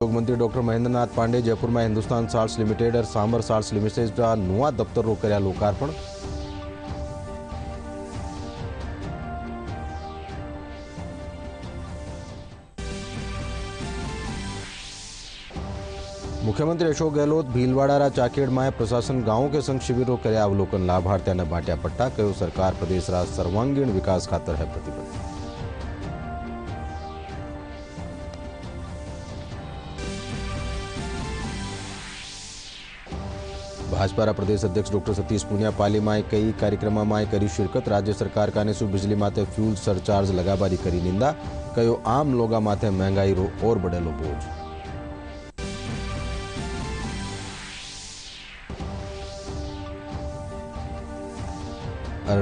उद्योग मंत्री डॉक्टर महेंद्र नाथ पांडे जयपुर में हिंदुस्तान साल्ट्स लिमिटेड और सांबर साल्ट्स लिमिटेड का नवा दफ्तर कर्या लोकार्पण। मुख्यमंत्री अशोक गहलोत भीलवाड़ा चाखेड़ में प्रशासन गांवों के संग शिविरों कर्या अवलोकन। लाभार्थियों ने बांट्या पट्टा। कहो सरकार प्रदेश रा सर्वांगीण विकास खातर है प्रतिबद्ध। भाजपा प्रदेश अध्यक्ष डॉक्टर सतीश पूनिया पाली में कई कार्यक्रम में करी शिरकत। राज्य सरकार का बिजली माथे फ्यूल सरचार्ज लगाबारी करी निंदा। कहो आम लोगा माथे महंगाई रो और बढ़ेलो बोझ।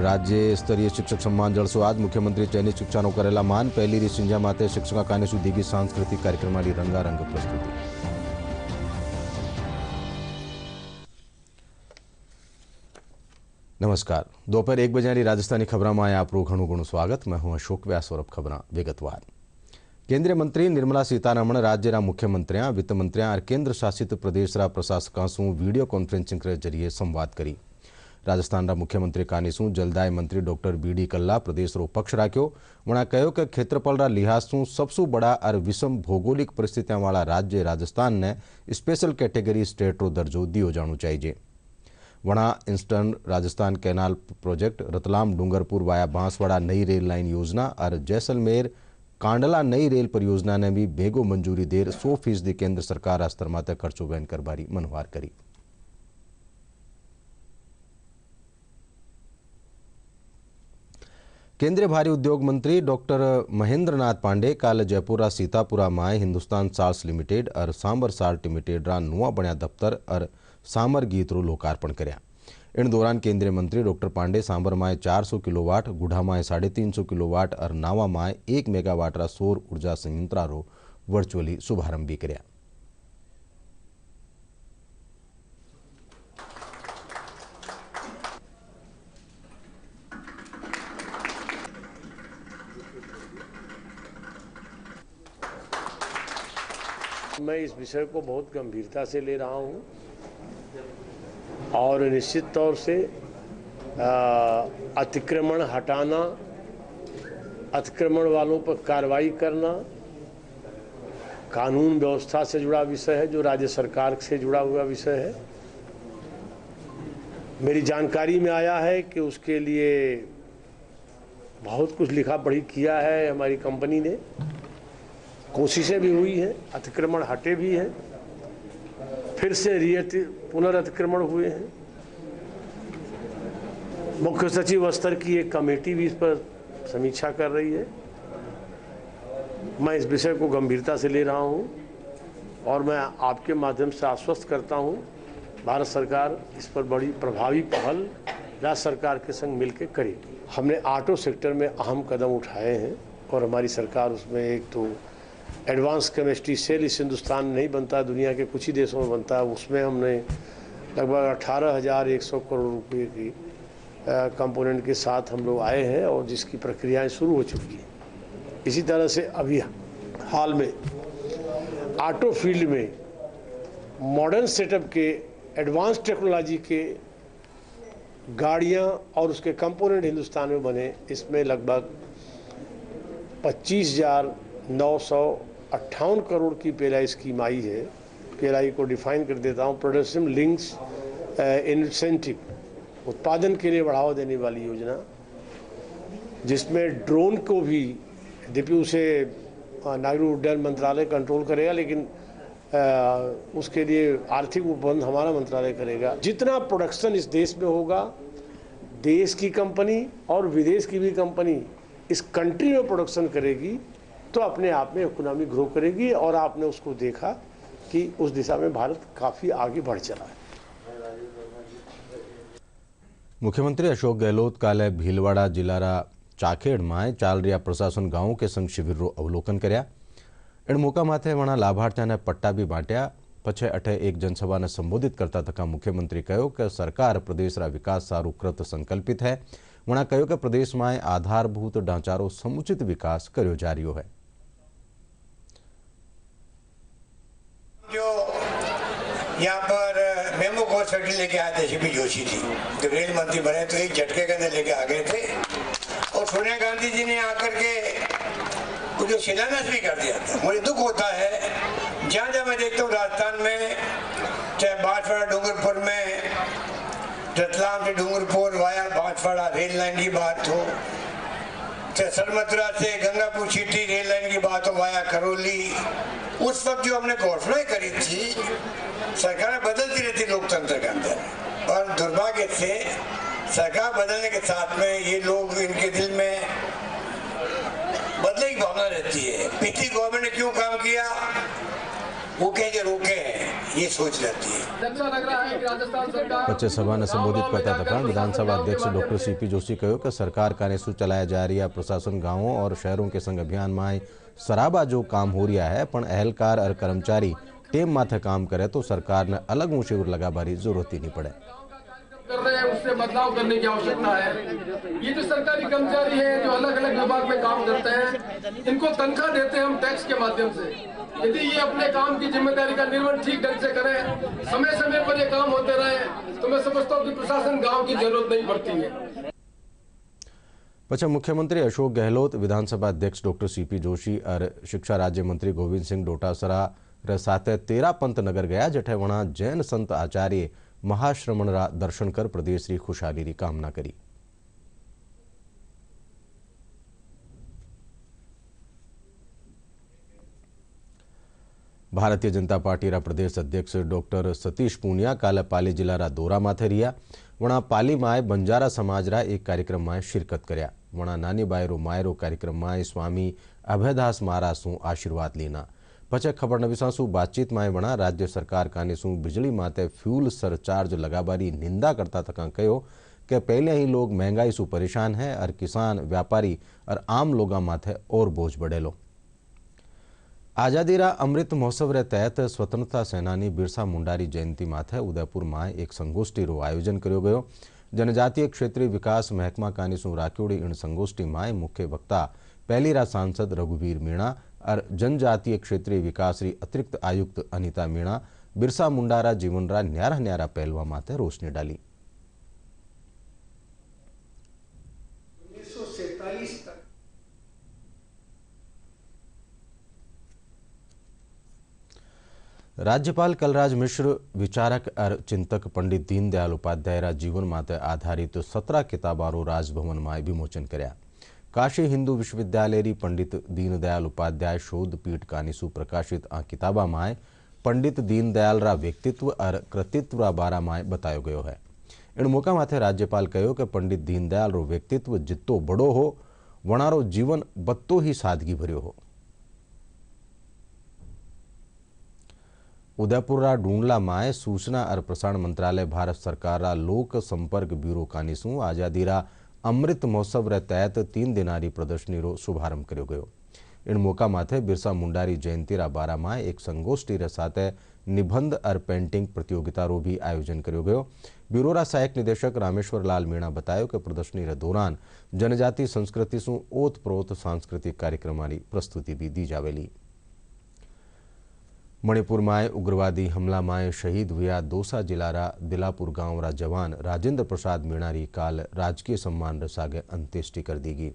राज्य स्तरीय शिक्षक सम्मान जलसो आज। मुख्यमंत्री चयनित शिक्षानो करेला मान। पहली री सिंजा माथे शिक्षका काने सुधीगी सांस्कृतिक कार्यक्रम रंगारंग प्रस्तुति। नमस्कार। दोपहर 1 बजे राजस्थानी खबर में आपरू घणु स्वागत। मैं हूं अशोक व्यास और अब खबर विगतवार। केंद्रीय मंत्री निर्मला सीतारमण राज्य मुख्यमंत्री वित्त मंत्री और केंद्र शासित प्रदेश प्रशासकों से वीडियो कॉन्फ्रेंसिंग के जरिए संवाद करी। राजस्थान मुख्यमंत्री कानीसू जलदाय मंत्री डॉक्टर बीडी कल्ला प्रदेश रो पक्ष राख्यो। वणा कहो कि क्षेत्रफल लिहाज से सबसे बड़ा और विषम भौगोलिक परिस्थितियों वाला राज्य राजस्थान ने स्पेशल कैटेगरी स्टेट रो दर्जो दियो जानो चाहिए। वणा eastern Rajasthan canal project, Ratlam Dungarpur via Banswara नई रेल लाइन योजना और जैसलमेर कांडला नई रेल परियोजना ने भी बेगो मंजूरी देर 100% केंद्र सरकार स्तर माते खर्चो वहन करवारी मनवार करी। केंद्रीय भारी उद्योग मंत्री डॉक्टर महेंद्र नाथ पांडे काल जयपुर सीतापुरा में हिंदुस्तान साल्ट्स लिमिटेड और सांबर साल्ट लिमिटेड रा नुआ बन्या दफ्तर और सामर गीत रो लोकार्पण कर्या। इन दौरान केंद्रीय मंत्री डॉक्टर पांडे सांबर में 400 किलोवाट, गुढ़ा में 350 किलोवाट और नावा में 1 मेगावाट रा सौर ऊर्जा संयंत्र रो वर्चुअली शुभारंभ भी कर्या। मैं इस विषय को बहुत गंभीरता से ले रहा हूं और निश्चित तौर से अतिक्रमण हटाना, अतिक्रमण वालों पर कार्रवाई करना कानून व्यवस्था से जुड़ा विषय है, जो राज्य सरकार से जुड़ा हुआ विषय है। मेरी जानकारी में आया है कि उसके लिए बहुत कुछ लिखा पढ़ी किया है हमारी कंपनी ने। कोशिशें भी हुई हैं, अतिक्रमण हटे भी हैं, फिर से पुनर्अतिक्रमण हुए हैं। मुख्य सचिव स्तर की एक कमेटी भी इस पर समीक्षा कर रही है। मैं इस विषय को गंभीरता से ले रहा हूं और मैं आपके माध्यम से आश्वस्त करता हूं, भारत सरकार इस पर बड़ी प्रभावी पहल राज्य सरकार के संग मिलकर करेगी। हमने ऑटो सेक्टर में अहम कदम उठाए हैं और हमारी सरकार उसमें एक तो एडवांस केमिस्ट्री सेल इस हिंदुस्तान में नहीं बनता, दुनिया के कुछ ही देशों में बनता है। उसमें हमने लगभग 18,100 करोड़ रुपए की कंपोनेंट के साथ हम लोग आए हैं और जिसकी प्रक्रियाएं शुरू हो चुकी हैं। इसी तरह से अभी हाल में ऑटो फील्ड में मॉडर्न सेटअप के एडवांस टेक्नोलॉजी के गाड़ियां और उसके कंपोनेंट हिंदुस्तान में बने। इसमें लगभग 25,958 करोड़ की पीएलआई स्कीम आई है। पीएलआई को डिफाइन कर देता हूँ, प्रोडक्शन लिंक्स इंसेंटिव, उत्पादन के लिए बढ़ावा देने वाली योजना, जिसमें ड्रोन को भी यद्यपि उसे नागरिक उड्डयन मंत्रालय कंट्रोल करेगा, लेकिन उसके लिए आर्थिक उपबंध हमारा मंत्रालय करेगा। जितना प्रोडक्शन इस देश में होगा, देश की कंपनी और विदेश की भी कंपनी इस कंट्री में प्रोडक्शन करेगी तो अपने आप में इकोनॉमी ग्रो करेगी। और आपने उसको देखा कि उस दिशा में भारत काफी आगे बढ़ चला है। मुख्यमंत्री अशोक गहलोत काले भीलवाड़ा जिला चाखेड़ में चाल रहा प्रशासन गांवों के संग शिविर रो अवलोकन कर्या। इन मौका माथे वणा लाभार्थियों ने पट्टा भी बांट्या। पछे अठे एक जनसभा ने संबोधित करता तक मुख्यमंत्री कहो कि सरकार प्रदेश रा विकास सारू कृत संकल्पित है। वणा कहो कि प्रदेश में आधारभूत ढांचारो समुचित विकास कर्यो जा रह्यो है। यहाँ पर मेमो कोच फैक्ट्री लेके आए थे सीपी जोशी जी, जब रेल मंत्री बने तो एक झटके के अंदर लेके आ गए थे। और सोनिया गांधी जी ने आकर के कुछ जो शिलान्यास भी कर दिया था। मुझे दुख होता है जहाँ जहाँ मैं देखता हूँ राजस्थान में, चाहे बांसवाड़ा डूंगरपुर में, रतलाम से Dungarpur via Banswara rail line की बात हो, चाहे सरमथुरा से गंगापुर सिटी रेल लाइन की बात हो वाया करौली, उस वक्त जो हमने घोषणाएं करी थी सरकारें बदलती रहती लोकतंत्र के अंदर, और दुर्भाग्य से सरकार बदलने के साथ में ये लोग, इनके दिल में बदले की भावना रहती है। पिछली गवर्नमेंट ने क्यों काम किया, वो कैसे रोके हैं, ये सोच रहती है। વચ્ચે સભાને સંબોધિત કરતા હતા વિધાનસભા अध्यक्ष डॉक्टर सीपी जोशी કહ્યું કે સરકાર કાને શું ચલાया जा रही है, प्रशासन गांवों और शहरों के संग अभियान में सराबा जो काम हो रहा है, पण अहलकार और कर्मचारी टेम माथे काम करे तो सरकार ने अलग ऊंची लगाबारी जरूरत ही नहीं पड़े। कर रहे हैं उससे बदलाव करने की आवश्यकता है। ये जो सरकारी कर्मचारी हैं जो अलग अलग विभाग में काम करते हैं, इनको तनख्वाह देते हैं हम टैक्स के माध्यम से। यदि ये अपने काम की जिम्मेदारी का निर्वहन ठीक ढंग से करें, समय समय पर ये काम होते रहे, तो मैं समझता हूँ कि प्रशासन गांव की जरूरत नहीं पड़ती है। पछी मुख्यमंत्री अशोक गहलोत, विधानसभा अध्यक्ष डॉक्टर सीपी जोशी और शिक्षा राज्य मंत्री गोविंद सिंह डोटासरा साथे तेरा पंत नगर गया, जठे वणा जैन संत आचार्य महाश्रमण दर्शन कर प्रदेश की खुशहाली की कामना करी। भारतीय जनता पार्टी प्रदेश अध्यक्ष डॉक्टर सतीश पूनिया काले पाली जिला दौरा माथे रिया। वणा पाली माय बंजारा समाज एक कार्यक्रम में शिरकत कर्या। वणा नानी बायरो मायरो कार्यक्रम में स्वामी अभयदास महाराज सु आशीर्वाद लीना। पछे खबर नवीसासु बातचीत में वणा राज्य सरकार कानेसु बिजली माते फ्यूल सरचार्ज लगाबारी निंदा करता तका कहो कि पहले ही लोग महंगाई सु परेशान है और किसान, व्यापारी और आम लोगा माथे और बोझ बढ़ेलो। आजादी रा अमृत महोत्सव रे तहत स्वतंत्रता सेनानी बिरसा मुंडारी जयंती माथे उदयपुर में एक संगोष्ठी रो आयोजन कर्यो गयो। जनजातीय क्षेत्रीय विकास महकमा कानीसु राख्योड़ी इन संगोष्ठी में मुख्य वक्ता पहलीरा सांसद रघुवीर मीणा और जनजातीय क्षेत्रीय विकास री अतिरिक्त आयुक्त अनिता मीणा बिरसा मुंडारा जीवनरा न्यारा न्यारा पहलवा माथे रोशनी डाली। राज्यपाल कलराज मिश्र विचारक और चिंतक पंडित दीनदयाल उपाध्याय जीवन माते आधारित 17 किताबारो राजभवन में विमोचन कर्या। काशी हिंदू विश्वविद्यालय पंडित दीनदयाल उपाध्याय शोध पीठ कानीसु प्रकाशित आ किताबा में पंडित दीनदयाल रा व्यक्तित्व और कृतित्व बारा में बतायो गयो है। इन मौका माथे राज्यपाल कहो कि पंडित दीनदयाल रो व्यक्तित्व जितो बड़ो हो, वणारो जीवन बत्तो ही सादगी भर्यो हो। उदयपुर डूंडला में सूचना और प्रसारण मंत्रालय भारत सरकार लोक संपर्क ब्यूरो कानीसु आजादी अमृत महोत्सव रे तहत 3 दिनारी प्रदर्शनी रो शुभारंभ कर्यो गयो। इन मौका माथे बिरसा मुंडारी जयंती बारा में एक संगोष्ठी रे साथे निबंध और पेंटिंग प्रतियोगिता रो भी आयोजन कर्यो गयो। ब्यूरो रा सहायक निदेशक रामेश्वर लाल मीणा बतायो कि प्रदर्शनी रे दौरान जनजाति संस्कृति सु ओत प्रोत सांस्कृतिक कार्यक्रम की प्रस्तुति भी दी जावेली। मणिपुर में उग्रवादी हमला में शहीद हुआ दौसा जिला दिलापुर गांव रा जवान राजेंद्र प्रसाद मीणारी काल राजकीय सम्मान रसागे अंत्येष्टि कर दी गई।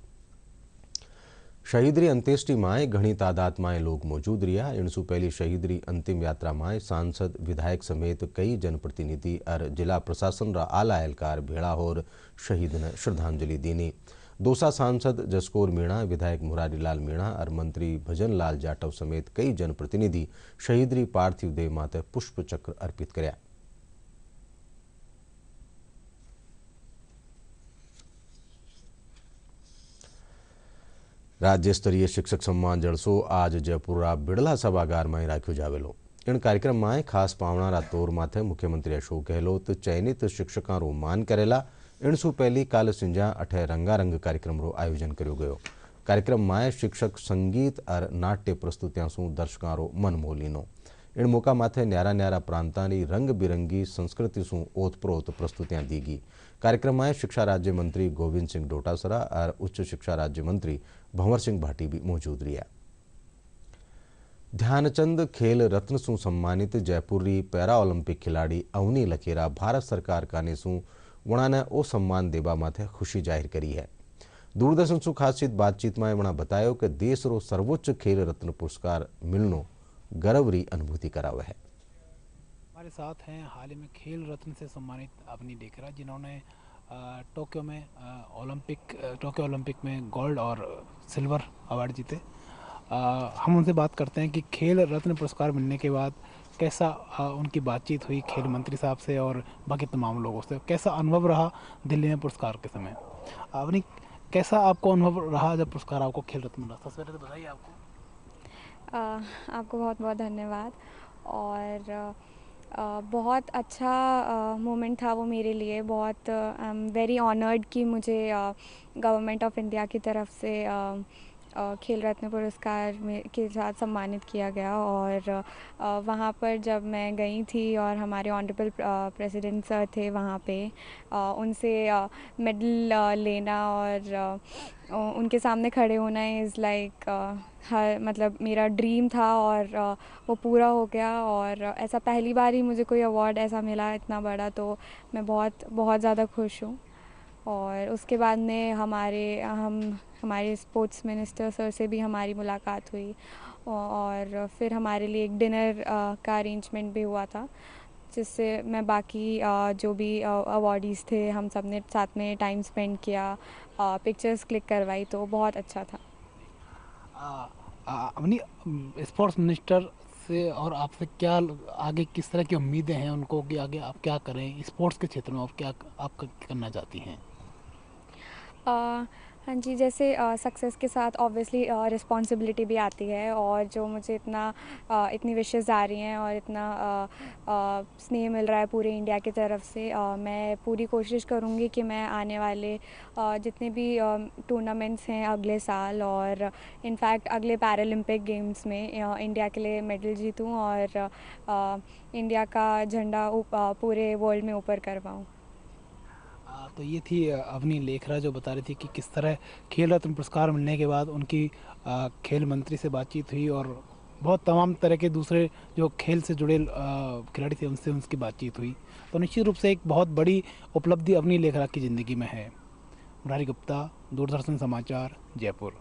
शहीदरी अंत्येष्टि में घनी तादाद में लोग मौजूद रहा। इनसु पहली शहीदरी अंतिम यात्रा में सांसद, विधायक समेत कई जनप्रतिनिधि और जिला प्रशासन रा आला एहलकार भेड़ा होर शहीद ने श्रद्धांजलि दीनी। दौसा सांसद जसकोर मीणा, विधायक मुरारीलाल मीणा और मंत्री भजन लाल जाटव समेत कई जनप्रतिनिधि शहीदरी पार्थिव देह माते पुष्प चक्र अर्पित कर्या। राज्य स्तरीय शिक्षक सम्मान जलसो आज जयपुर बिड़ला सभागार में राख्यो जावेलो। इन कार्यक्रम में खास पावणारा तौर माथे मुख्यमंत्री अशोक गहलोत चयनित शिक्षकों रो मान करेला। इनसु पहली काल सिंजा अठे रंगारंग कार्यक्रम रो आयोजन कर्यो गयो। कार्यक्रम में शिक्षक संगीत और नाट्य प्रस्तुतियां सु दर्शकों रो मन मोह लीनो। इन मौका माथे न्यारा न्यारा प्रांतानी रंग बिरंगी संस्कृति सु ओतप्रोत प्रस्तुतियां दी गई। कार्यक्रम में शिक्षा राज्य मंत्री गोविंद सिंह डोटासरा और उच्च शिक्षा राज्य मंत्री भंवर सिंह भाटी भी मौजूद रहा। ध्यानचंद खेल रत्न शू सम्मानित जयपुरी पैरा ओलंपिक खिलाड़ी अवनी लखेरा भारत सरकार काने शू वणाने ओ सम्मान देवा माथे खुशी जाहिर करी है। दूरदर्शन शू खासियत बातचीत में वणा बतायो कि देश रो सर्वोच्च खेल रत्न पुरस्कार मिलनो गर्वरी अनुभूति करावे है। हमारे साथ हैं हाल ही में खेल रत्न से सम्मानित अवनी लखेरा, जिन्होंने टोक्यो ओलंपिक में गोल्ड और सिल्वर अवार्ड जीते। हम उनसे बात करते हैं कि खेल रत्न पुरस्कार मिलने के बाद कैसा उनकी बातचीत हुई खेल मंत्री साहब से और बाकी तमाम लोगों से, कैसा अनुभव रहा दिल्ली में पुरस्कार के समय। अवनी, कैसा आपको अनुभव रहा जब पुरस्कार आपको खेल रत्न मिला? सबसे पहले तो बताइए आपको। आपको बहुत बहुत धन्यवाद। और बहुत अच्छा मोमेंट था वो मेरे लिए। बहुत आई एम वेरी ऑनर्ड कि मुझे गवर्नमेंट ऑफ इंडिया की तरफ से खेल रत्न पुरस्कार के साथ सम्मानित किया गया। और वहाँ पर जब मैं गई थी और हमारे ऑनरेबल प्रेसिडेंट सर थे वहाँ पे, उनसे मेडल लेना और उनके सामने खड़े होना इज़ लाइक मतलब मेरा ड्रीम था और वो पूरा हो गया। और ऐसा पहली बार ही मुझे कोई अवार्ड ऐसा मिला इतना बड़ा, तो मैं बहुत बहुत ज़्यादा खुश हूँ। और उसके बाद में हमारे स्पोर्ट्स मिनिस्टर सर से भी हमारी मुलाकात हुई और फिर हमारे लिए एक डिनर का अरेंजमेंट भी हुआ था, जिससे मैं बाकी जो भी अवार्डीज़ थे हम सब ने साथ में टाइम स्पेंड किया, पिक्चर्स क्लिक करवाई, तो बहुत अच्छा था। अपनी स्पोर्ट्स मिनिस्टर से और आपसे क्या आगे किस तरह की उम्मीदें हैं उनको कि आगे आप क्या करें स्पोर्ट्स के क्षेत्र में, और क्या आप करना चाहती हैं? हाँ जी, जैसे सक्सेस के साथ ऑब्वियसली रिस्पॉन्सिबिलिटी भी आती है। और जो मुझे इतनी विशेस आ रही हैं और इतना स्नेह मिल रहा है पूरे इंडिया की तरफ से, मैं पूरी कोशिश करूँगी कि मैं आने वाले जितने भी टूर्नामेंट्स हैं अगले साल और इनफैक्ट अगले पैरालंपिक गेम्स में इंडिया के लिए मेडल जीतूँ और इंडिया का झंडा पूरे वर्ल्ड में ऊपर करवाऊँ। तो ये थी अवनी लखेरा जो बता रही थी कि किस तरह खेल रत्न पुरस्कार मिलने के बाद उनकी खेल मंत्री से बातचीत हुई और बहुत तमाम तरह के दूसरे जो खेल से जुड़े खिलाड़ी थे उनसे उनकी बातचीत हुई। तो निश्चित रूप से एक बहुत बड़ी उपलब्धि अवनी लखेरा की ज़िंदगी में है। मुरारी गुप्ता, दूरदर्शन समाचार, जयपुर।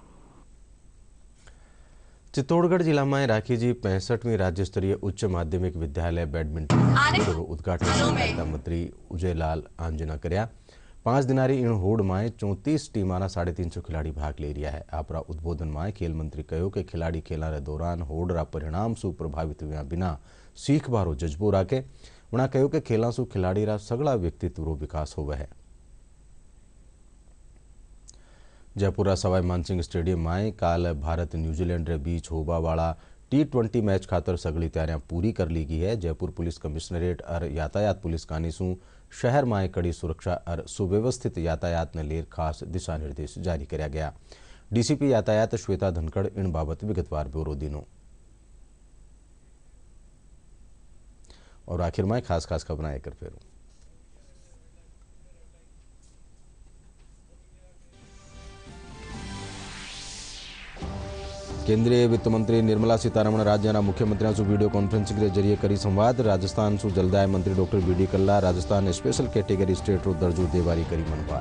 चित्तौड़गढ़ जिला में राखीजी 65वीं राज्य स्तरीय उच्च माध्यमिक विद्यालय बैडमिंटन उद्घाटन मंत्री उजयलाल आंजना कर्या। 5 दिनारी इन होड़ में 34 टीमाना 350 खिलाड़ी भाग ले रहा है। आपरा उद्बोधन में खेल मंत्री कहो कि खिलाड़ी खेला दौरान होड़ परिणाम सु प्रभावित हुआ बिना सीख बारो जज्बो राखे। उन्हें कहो कि खेला सु खिलाड़ी सगला व्यक्तित्व विकास होवे है। जयपुर सवाई मानसिंह स्टेडियम में काल भारत न्यूजीलैंड रे बीच होबा वाला T20 मैच खातर सगली तैयारियां पूरी कर ली गई है। जयपुर पुलिस कमिश्नरेट और यातायात पुलिस कानीसू शहर में कड़ी सुरक्षा और सुव्यवस्थित यातायात ने लेर खास दिशा निर्देश जारी किया गया। डीसीपी यातायात श्वेता धनखड़ इन बाबत विगतवार ब्यूरो दिनों। और आखिर में खास खबर एक फिर केंद्रीय वित्त मंत्री निर्मला सीतारमण राज्य मुख्यमंत्रियों से वीडियो कॉन्फ्रेंसिंग के जरिए करी संवाद। राजस्थान सु जलदाय मंत्री डॉक्टर वीडी कल्ला राजस्थान स्पेशल कैटेगरी स्टेट रो दर्जो देवारी करी मनवा।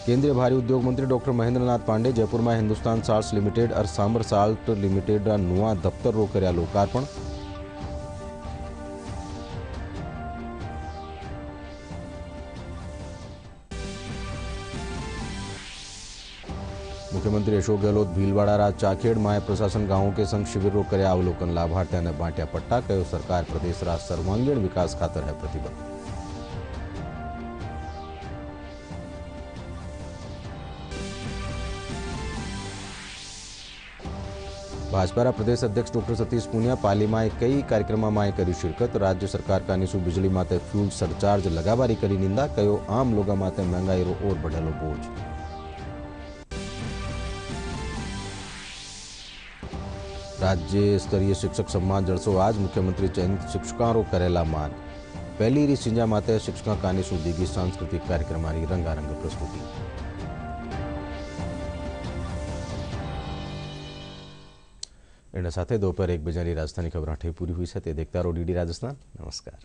केंद्रीय भारी उद्योग मंत्री डॉक्टर महेंद्र नाथ पांडे जयपुर में हिंदुस्तान साल्ट्स लिमिटेड और सांबर साल्ट लिमिटेड नुआ दफ्तर रो कर्या लोकार्पण। मुख्यमंत्री अशोक गहलोत भीलवाड़ा चाखेड़ माय प्रशासन गांवों के संघ शिविर रो कर्या अवलोकन। लाभार्थियों ने बांट्या पट्टा। कहो सरकार प्रदेश रा सर्वांगीण विकास खातर है प्रतिबद्ध। भाजपा प्रदेश अध्यक्ष डॉक्टर सतीश पूनिया पाली में कई कार्यक्रमों में करी शिरकत। राज्य सरकार का निशु बिजली माते फ्यूल सरचार्ज लगावारी करी निंदा। कहो आम लोगों माते महंगाई रो और बढ़ेलो बोझ। राज्य स्तरीय शिक्षक सम्मान जलसो आज मुख्यमंत्री चयनित शिक्षकों रो करेला मान। પહેલી રીસિંજા માટે શિક્ષકાની સુધીગી સાંસ્કૃતિક કાર્યક્રમની રંગારંગ પ્રસ્તુતિ। એના સાથે दोपहर 1 बजे राजधानी खबर पूरी हुई है। देखता रहो DD राजस्थान। नमस्कार।